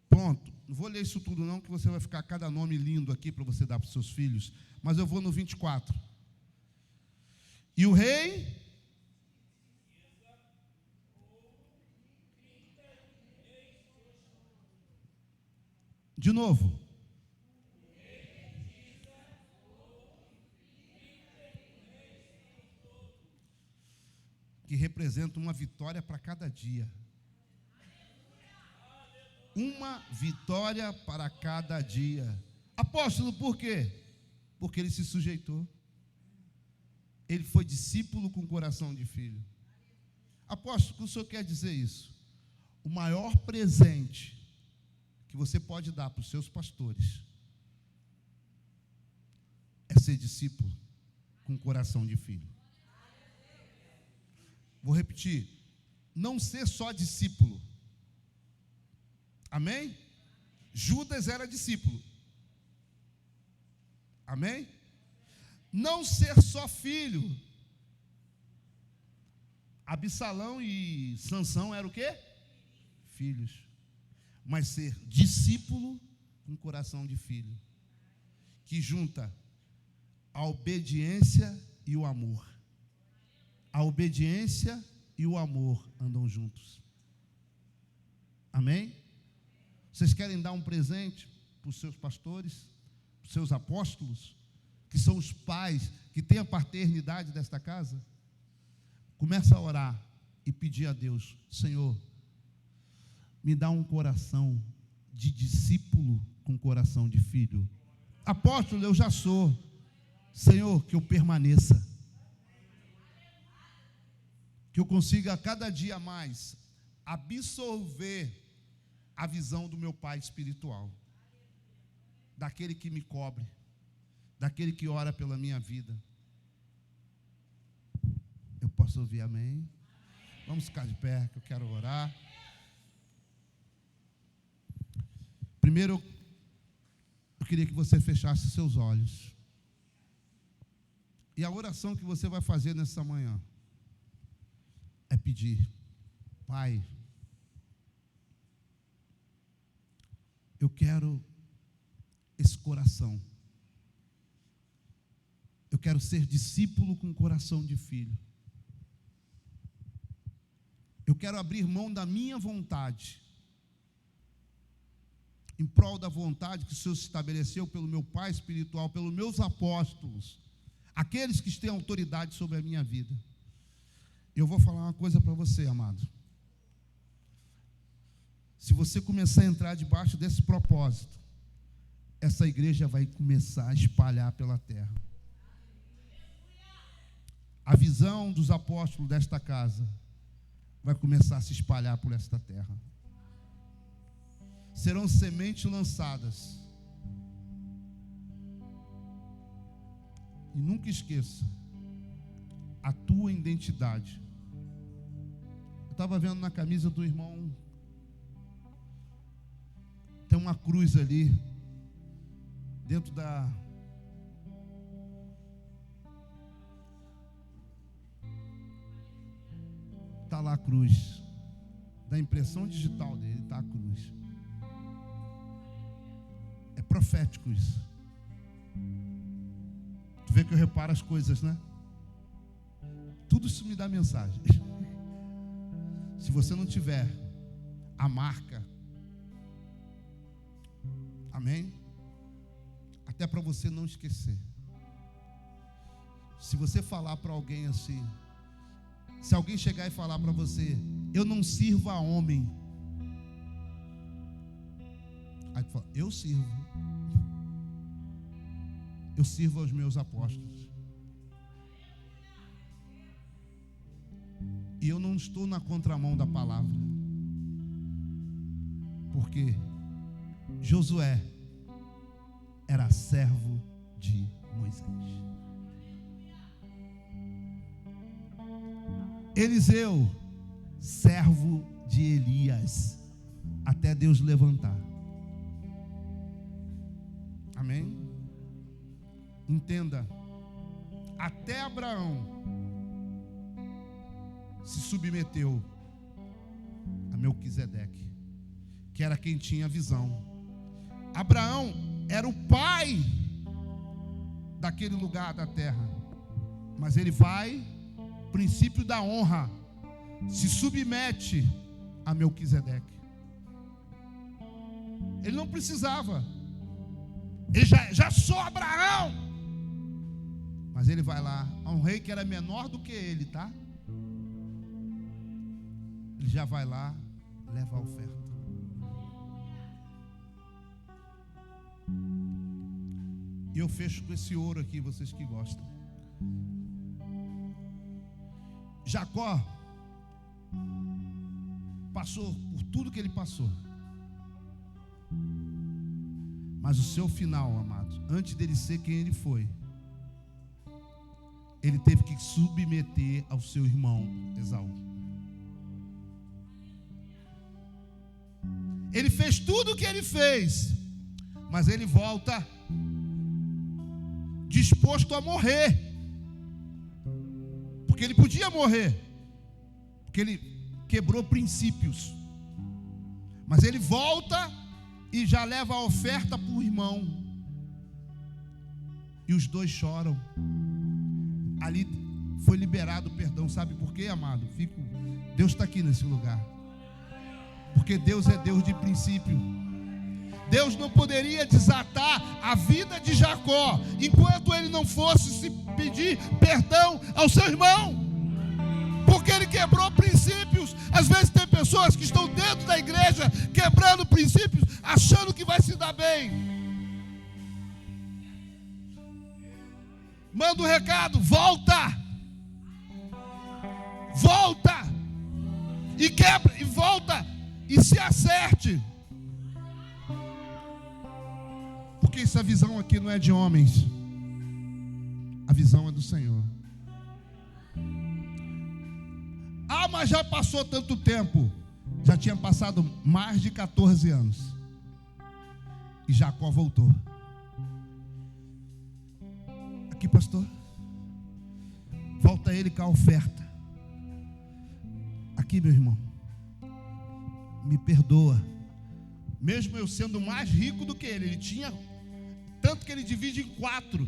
Pronto, não vou ler isso tudo não, que você vai ficar cada nome lindo aqui para você dar para os seus filhos, mas eu vou no 24. E o rei de novo. Que representa uma vitória para cada dia. Uma vitória para cada dia. Apóstolo, por quê? Porque ele se sujeitou. Ele foi discípulo com coração de filho. Apóstolo, o que o senhor quer dizer isso? O maior presente que você pode dar para os seus pastores é ser discípulo com coração de filho. Vou repetir. Não ser só discípulo. Amém? Judas era discípulo. Amém? Não ser só filho. Absalão e Sansão eram o quê? Filhos. Mas ser discípulo com coração de filho. Que junta a obediência e o amor. A obediência e o amor andam juntos. Amém? Vocês querem dar um presente para os seus pastores, para os seus apóstolos, que são os pais, que têm a paternidade desta casa? Começa a orar e pedir a Deus: Senhor, me dá um coração de discípulo com coração de filho. Apóstolo, eu já sou. Senhor, que eu permaneça. Que eu consiga cada dia mais absorver a visão do meu pai espiritual, daquele que me cobre, daquele que ora pela minha vida. Eu posso ouvir amém? Vamos ficar de pé, que eu quero orar. Primeiro, eu queria que você fechasse seus olhos. E a oração que você vai fazer nessa manhã é pedir: Pai, eu quero esse coração. Eu quero ser discípulo com coração de filho. Eu quero abrir mão da minha vontade, em prol da vontade que o Senhor estabeleceu pelo meu Pai espiritual, pelos meus apóstolos, aqueles que têm autoridade sobre a minha vida. Eu vou falar uma coisa para você, amado. Se você começar a entrar debaixo desse propósito, essa igreja vai começar a espalhar pela terra. A visão dos apóstolos desta casa vai começar a se espalhar por esta terra. Serão sementes lançadas. E nunca esqueça a tua identidade. Eu estava vendo na camisa do irmão, tem uma cruz ali, dentro da... Está lá a cruz. Da impressão digital dele está a cruz. É profético isso. Tu vê que eu reparo as coisas, né? Tudo isso me dá mensagem. Se você não tiver a marca, amém? Até para você não esquecer. Se você falar para alguém assim, se alguém chegar e falar para você, eu não sirvo a homem, aí tu fala, eu sirvo aos meus apóstolos. E eu não estou na contramão da palavra, porque Josué era servo de Moisés. Eliseu, servo de Elias, até Deus levantar. Amém? Entenda, até Abraão se submeteu a Melquisedeque, que era quem tinha visão. Abraão era o pai daquele lugar da terra, mas ele vai, princípio da honra, se submete a Melquisedeque. Ele não precisava, ele já sou Abraão, mas ele vai lá a um rei que era menor do que ele, tá? Ele já vai lá, leva a oferta. E eu fecho com esse ouro aqui, vocês que gostam. Jacó passou por tudo que ele passou, mas o seu final, amados, antes dele ser quem ele foi, ele teve que submeter ao seu irmão Esaú. Ele fez tudo o que ele fez, mas ele volta disposto a morrer, porque ele podia morrer, porque ele quebrou princípios, mas ele volta e já leva a oferta para o irmão, e os dois choram. Ali foi liberado o perdão. Sabe por quê, amado? Deus está aqui nesse lugar, porque Deus é Deus de princípio. Deus não poderia desatar a vida de Jacó enquanto ele não fosse se pedir perdão ao seu irmão, porque ele quebrou princípios. Às vezes tem pessoas que estão dentro da igreja quebrando princípios, achando que vai se dar bem. Manda um recado: volta e quebra, e volta e se acerte, porque essa visão aqui não é de homens, a visão é do Senhor. Ah, mas já passou tanto tempo. Já tinha passado mais de 14 anos e Jacó voltou. Aqui, pastor, volta ele com a oferta. Aqui, meu irmão, me perdoa, mesmo eu sendo mais rico do que ele tinha, tanto que ele divide em 4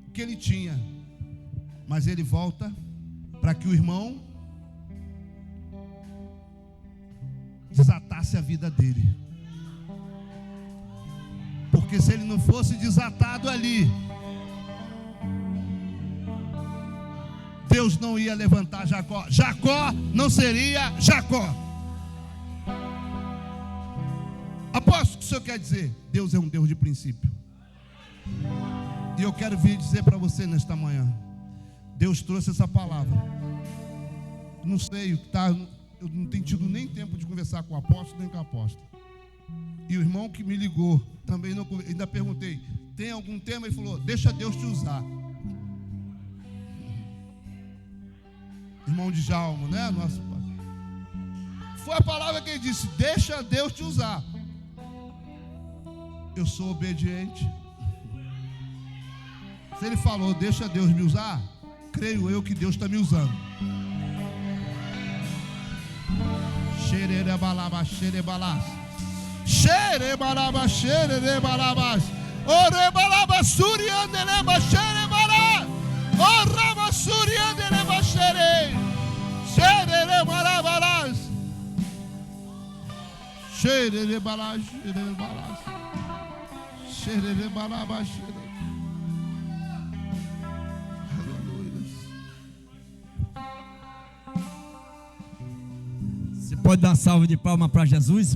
o que ele tinha, mas ele volta para que o irmão desatasse a vida dele, porque se ele não fosse desatado ali, Deus não ia levantar Jacó. Jacó não seria Jacó. o senhor quer dizer? Deus é um Deus de princípio. E eu quero vir dizer para você nesta manhã, Deus trouxe essa palavra. Não sei o que está, eu não tenho tido nem tempo de conversar com o apóstolo nem com a apóstola. E o irmão que me ligou, também não, ainda perguntei, tem algum tema? Ele falou, deixa Deus te usar. Irmão de Djalma, né? Nosso pai. Foi a palavra que ele disse, deixa Deus te usar. Eu sou obediente. Se ele falou, deixa Deus me usar, creio eu que Deus está me usando. Xererebalaba, xerebalás. Xerebalaba, xererebalabás. Orebalaba, suriandeleba, xerebalá. Oraba, suriandeleba, xere. Xererebalabalás. Xererebalás, xererebalás. Xererebalaba, xere. Você pode dar uma salva de palmas para Jesus?